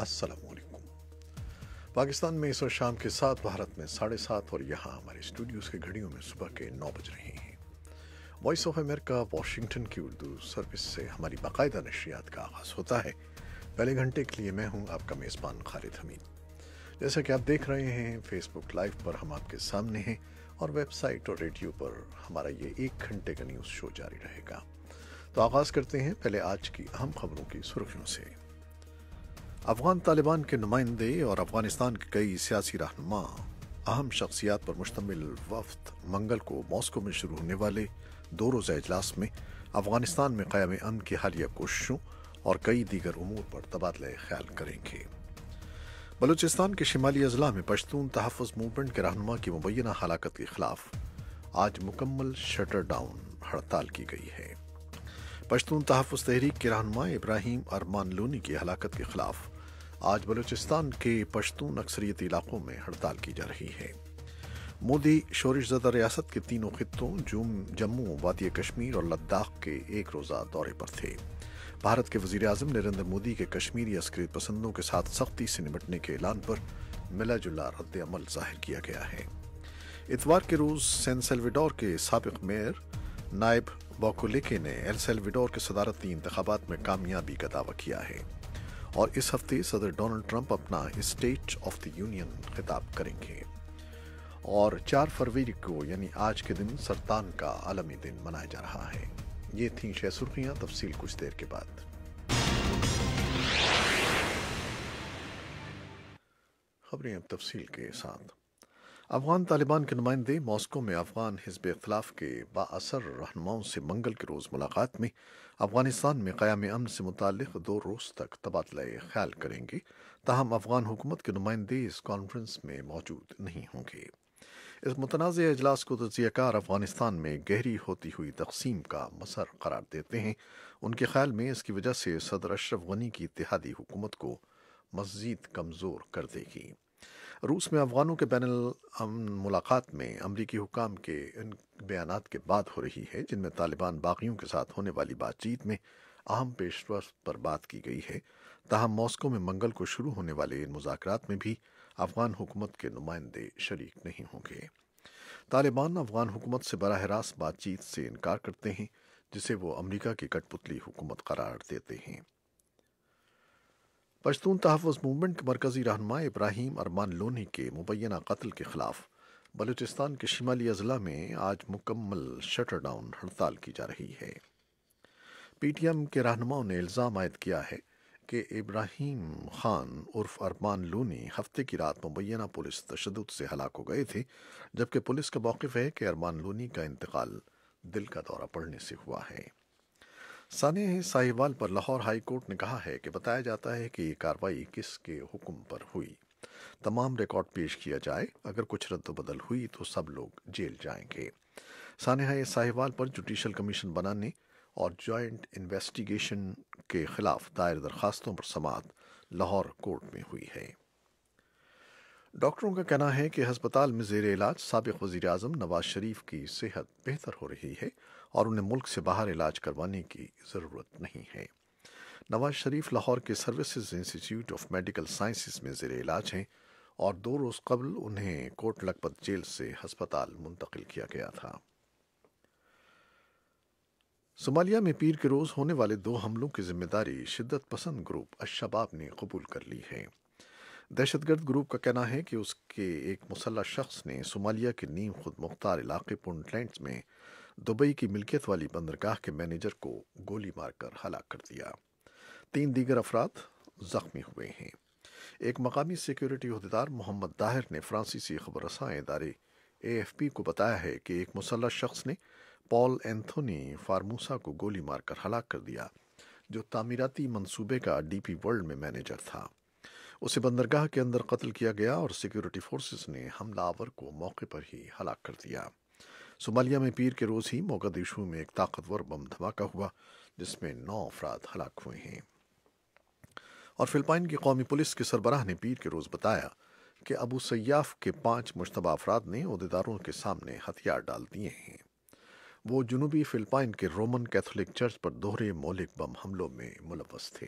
السلام علیکم۔ پاکستان میں اس وقت شام کے 7، بھارت میں 7:30 اور یہاں ہمارے اسٹوڈیوز کے گھڑیوں میں صبح کے 9 بج رہے ہیں۔ وائس آف امریکہ واشنگٹن کی اردو سروس سے ہماری باقاعدہ نشریات کا آغاز ہوتا ہے۔ پہلے گھنٹے کے لیے میں ہوں آپ کا میزبان خالد حمید۔ جیسا کہ آپ دیکھ رہے ہیں فیس بک لائیو پر ہم آپ کے سامنے ہیں، اور ویب سائٹ اور ریڈیو پر ہمارا یہ 1 گھنٹے کا نیوز شو جاری رہے گا۔ تو آغاز کرتے ہیں پہلے آج کی اہم خبروں کی سرخیوں سے۔ افغان طالبان کے نمائندے اور افغانستان کے کئی سیاسی رہنما اہم شخصیات پر مشتمل وفد منگل کو ماسکو میں شروع ہونے والے 2 روزہ اجلاس میں افغانستان میں قیام امن کی حالیہ کوششوں اور کئی دیگر امور پر تبادلہ خیال کریں گے۔ بلوچستان کے شمالی اضلاع میں پشتون تحفظ موومنٹ کے رہنما کی مبینہ ہلاکت کے خلاف آج مکمل شٹر ڈاؤن ہڑتال کی گئی ہے۔ پشتون تحفظ تحریک کے رہنما ابراہیم ارمان لونی کی ہلاکت کے خلاف آج بلوچستان کے پشتون اکثریتی علاقوں میں ہڑتال کی جا رہی ہے۔ مودی شورش زدہ ریاست کے تینوں خطوں جموں، وادی کشمیر اور لداخ کے 1 روزہ دورے پر تھے۔ بھارت کے وزیر اعظم نریندر مودی کے کشمیری عسکری پسندوں کے ساتھ سختی سے نمٹنے کے اعلان پر ملا جلا رد عمل ظاہر کیا گیا ہے۔ اتوار کے روز سین سیلویڈور کے سابق میئر نائب بوکولیکے نے ایل سیلویڈور کے صدارتی انتخابات میں کامیابی کا دعویٰ کیا ہے، اور اس ہفتے صدر ڈونلڈ ٹرمپ اپنا اسٹیٹ آف دی یونین خطاب کریں گے، اور 4 فروری کو یعنی آج کے دن سرطان کا عالمی دن منایا جا رہا ہے۔ یہ تھیں 6 سرخیاں، تفصیل کچھ دیر کے بعد۔ خبریں اب تفصیل کے ساتھ۔ افغان طالبان کے نمائندے ماسکو میں افغان حزب اختلاف کے بااثر رہنماؤں سے منگل کے روز ملاقات میں افغانستان میں قیام امن سے متعلق 2 روز تک تبادلہ خیال کریں گے، تاہم افغان حکومت کے نمائندے اس کانفرنس میں موجود نہیں ہوں گے۔ اس متنازع اجلاس کو تجزیہ کار افغانستان میں گہری ہوتی ہوئی تقسیم کا مظہر قرار دیتے ہیں۔ ان کے خیال میں اس کی وجہ سے صدر اشرف غنی کی اتحادی حکومت کو مزید کمزور کر دے گی۔ روس میں افغانوں کے بین الامن ملاقات میں امریکی حکام کے ان بیانات کے بعد ہو رہی ہے جن میں طالبان باغیوں کے ساتھ ہونے والی بات چیت میں اہم پیش رفت پر بات کی گئی ہے، تاہم ماسکو میں منگل کو شروع ہونے والے ان مذاکرات میں بھی افغان حکومت کے نمائندے شریک نہیں ہوں گے۔ طالبان افغان حکومت سے براہ راست بات چیت سے انکار کرتے ہیں، جسے وہ امریکہ کی کٹ پتلی حکومت قرار دیتے ہیں۔ پشتون تحفظ موومنٹ کے مرکزی رہنما ابراہیم ارمان لونی کے مبینہ قتل کے خلاف بلوچستان کے شمالی اضلاع میں آج مکمل شٹر ڈاؤن ہڑتال کی جا رہی ہے۔ پی ٹی ایم کے رہنماؤں نے الزام عائد کیا ہے کہ ابراہیم خان عرف ارمان لونی ہفتے کی رات مبینہ پولیس تشدد سے ہلاک ہو گئے تھے، جبکہ پولیس کا موقف ہے کہ ارمان لونی کا انتقال دل کا دورہ پڑنے سے ہوا ہے۔ سانحہ ساہیوال پر لاہور ہائی کورٹ نے کہا ہے کہ بتایا جاتا ہے کہ یہ کارروائی کس کے حکم پر ہوئی۔ تمام ریکارڈ پیش کیا جائے، اگر کچھ رد و بدل ہوئی تو سب لوگ جیل جائیں گے۔ سانحہ ساہیوال پر جوڈیشل کمیشن بنانے اور جوائنٹ انویسٹیگیشن کے خلاف دائر درخواستوں پر سماعت لاہور کورٹ میں ہوئی ہے۔ ڈاکٹروں کا کہنا ہے کہ ہسپتال میں زیر علاج سابق وزیر اعظم نواز شریف کی صحت بہتر ہو رہی ہے اور انہیں ملک سے باہر علاج کروانے کی ضرورت نہیں ہے۔ نواز شریف لاہور کے services institute of medical sciences میں زیر علاج ہیں، اور 2 روز قبل انہیں کوٹ لکھپت جیل سے ہسپتال منتقل کیا گیا تھا۔ صومالیہ میں پیر کے روز ہونے والے 2 حملوں کی ذمہ داری شدت پسند گروپ الشباب نے قبول کر لی ہے۔ دہشت گرد گروپ کا کہنا ہے کہ اس کے ایک مسلح شخص نے صومالیہ کے نیم خود مختار علاقے پونٹلینڈز میں دبئی کی ملکیت والی بندرگاہ کے مینیجر کو گولی مار کر ہلاک کر دیا۔ 3 دیگر افراد زخمی ہوئے ہیں۔ ایک مقامی سیکیورٹی عہدیدار محمد طاہر نے فرانسیسی خبر رساں ادارے AFP کو بتایا ہے کہ ایک مسلح شخص نے پال اینتھونی فارموسا کو گولی مار کر ہلاک کر دیا، جو تعمیراتی منصوبے کا DP ورلڈ میں مینیجر تھا۔ اسے بندرگاہ کے اندر قتل کیا گیا اور سیکیورٹی فورسز نے حملہ آور کو موقع پر ہی ہلاک کر دیا۔ صومالیہ میں پیر کے روز ہی موگادیشو میں ایک طاقتور بم دھماکہ ہوا جس میں 9 افراد ہلاک ہوئے ہیں۔ اور فلپائن کی قومی پولیس کے سربراہ نے پیر کے روز بتایا کہ ابو سیاف کے 5 مشتبہ افراد نے عہدیداروں کے سامنے ہتھیار ڈال دیے ہیں۔ وہ جنوبی فلپائن کے رومن کیتھولک چرچ پر دوہرے مہلک بم حملوں میں ملوث تھے۔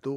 2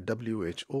WHO